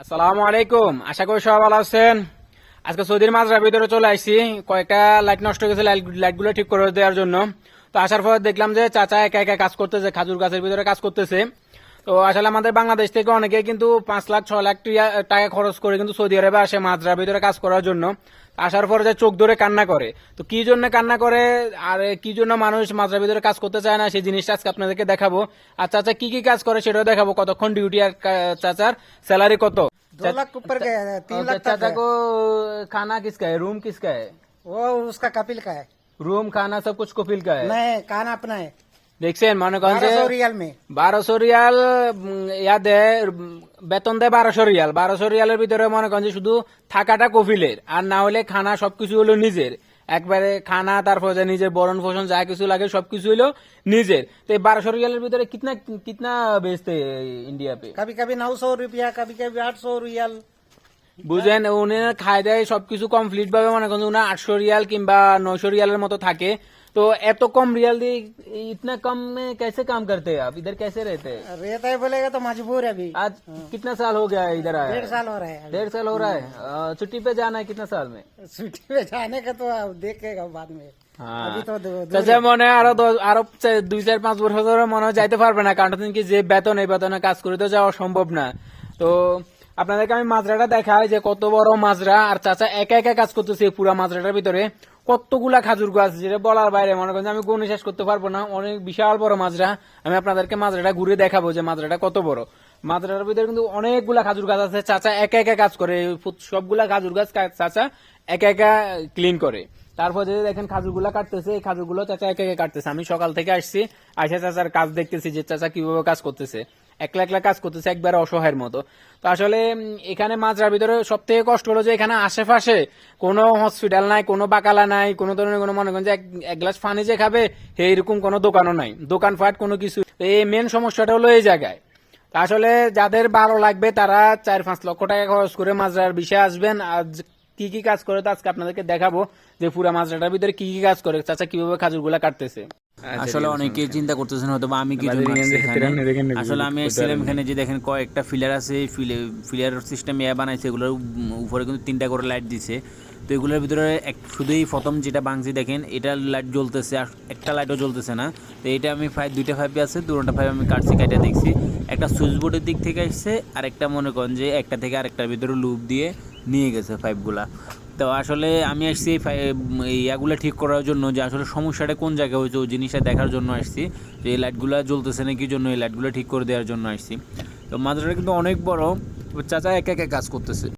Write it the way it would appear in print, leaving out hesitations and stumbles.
আসসালামু আলাইকুম, আশা করি সবাই ভালো আছেন। আজকে সৌদির মাঝরার ভিতরে চলে আসছি কয়েকটা লাইট নষ্ট হয়ে গেছে, লাইটগুলো ঠিক করে দেওয়ার জন্য। তো আসার পর দেখলাম যে চাচা একা একা কাজ করতেছে, খাজুর গাছের ভিতরে কাজ করতেছে। তো আসলে আমাদের বাংলাদেশ থেকে অনেকে কিন্তু 5 লাখ 6 লাখ টাকা খরচ করে কিন্তু সৌদি আরবে আসে মাঝরার ভিতরে কাজ করার জন্য। আসার পর যে চোখ ধরে কান্না করে, তো কি জন্য কান্না করে আর কি জন্য মানুষ মাঝরার ভিতরে কাজ করতে চায় না, সেই জিনিসটা আজকে আপনাদেরকে দেখাবো। আর চাচা কি কি কাজ করে সেটাও দেখাবো, কতক্ষণ ডিউটি আর চাচার স্যালারি কত। 2 लाख ऊपर गया है, 3 लाख तक चाचा है। को खाना किसका है, रूम किसका है? वो उसका कपिल का है। रूम खाना सब कुछ कपिल का है। नहीं, खाना अपना है। দেখছেন মনে করেন যে 1200 रियल में 1200 রিয়াল ইয়া দেয়, বেতন দেয় 1200 রিয়াল। 1200 রিয়ালের ভিতরে মনে করেন যে শুধু থাকাটা কফিলের, আর না হলে খানা সবকিছু হলো নিজের। একবারে খানা, তারপর যে নিজের বরণ পোষণ যা কিছু লাগে সবকিছু হলো নিজের। তো এই 1200 রিয়ালের ভিতরে কিতনা কিতনা বেচতে ইন্ডিয়া পে? कभी कभी 900 रुपया, कभी कभी 800 रियल। বুঝেন, উনি খাই দেয় সবকিছু কমপ্লিট ভাবে, মনে করেন উনি 800 রিয়াল কিংবা 900 রিয়ালের মতো থাকে। তো এত কম রিয়াল দিয়ে इतना कम में कैसे काम करते हैं आप? इधर कैसे रहते हैं? रहता है बोलेगा तो मजबूर है अभी। आज कितना साल हो गया है इधर आया? 1.5 साल हो रहा है अभी। 1.5 साल हो रहा है। छुट्टी पे जाना है कितना साल में? छुट्टी पे जाने का तो अब देखेगा बाद में। अभी तो চাচা মনে হয় আরো 2-4-5 বছর ধরে মনে হয় যাইতে পারবে না, কারণ কি যে বেতন, এই বেতনে কাজ করে তো যাওয়া সম্ভব না। তো আপনাদেরকে আমি মাজরাটা দেখাই যে কত বড় মাজরা, আর চাচা একা একা কাজ করতেছে পুরো মাজরাটার ভিতরে। কতগুলা খাজুর গাছ, যেটা বলার বাইরে, মনে করেন আমি গুণে শেষ করতে পারবো না, অনেক বিশাল বড় মাজরা। আমি আপনাদেরকে মাজরাটা ঘুরে দেখাবো যে মাজরাটা কত বড়। মাজরাটার ভিতরে কিন্তু অনেকগুলা খাজুর গাছ আছে, চাচা একা একা কাজ করে। সবগুলা খাজুর গাছ চাচা একা একা ক্লিন করে। তারপর যে দেখেন খাজুরগুলা কাটতেছে, এই খাজুরগুলো চাচা একা একা কাটতেছে। আমি সকাল থেকে আসছি, আইসা চাচার কাজ দেখতেছি যে চাচা কিভাবে কাজ করতেছে। একলা একলা কাজ করতেছে, একবার অসহায়ের মতো। তো আসলে এখানে মাজরার ভিতরে সব থেকে কষ্ট হলো যে এখানে আশেপাশে কোনো হসপিটাল নাই, কোনো বাকালা নাই, কোনো ধরনের কোনো, মনে করেন যে এক গ্লাস পানি যে খাবে এইরকম কোনো দোকানও নাই, দোকানপাট কোনো কিছু। এই মেন সমস্যাটা হলো এই জায়গায়। তা আসলে যাদের ভালো লাগবে তারা 4-5 লক্ষ টাকা খরচ করে মাজরার বিষয়ে আসবেন। আর কি কি কাজ করে তো আজকে আপনাদেরকে দেখাবো যে পুরা মাজরাটার ভিতরে কি কি কাজ করে, চাচা কিভাবে খাজুরগুলা কাটতেছে। আসলে অনেকে চিন্তা করতেছেন হয়তো বা আমি কি জন্য আসছি এখানে। আসলে আমি এসেছিলাম এখানে, যে দেখেন কয়েকটা ফিলার আছে, ফিলার সিস্টেম বানাইছে, এগুলোর উপরে কিন্তু 3টা করে লাইট দিছে। তো এগুলোর ভিতরে শুধুই প্রথম যেটা ভাঙছি দেখেন, এটা লাইট জ্বলতেছে, আর একটা লাইটও জ্বলতেছে না। তো এটা আমি 2টা পাইপ আছে, 2টা পাইপ আমি কাটছি, কাটা দেখছি। একটা সুইচ বোর্ডের দিক থেকে আসছে, আর একটা মনে করেন যে একটা থেকে আরেকটার ভিতরে লুপ দিয়ে নিয়ে গেছে পাইপগুলা। তো আসলে আমি আসছি এই ইয়াগুলো ঠিক করার জন্য, যে আসলে সমস্যাটা কোন জায়গায় হয়েছে ওই জিনিসটা দেখার জন্য আসছি, যে এই লাইটগুলো জ্বলতেছে না কি জন্য, এই লাইটগুলো ঠিক করে দেওয়ার জন্য আসছি। তো মাজরাটা কিন্তু অনেক বড়, চাচা একা একা কাজ করতেছে।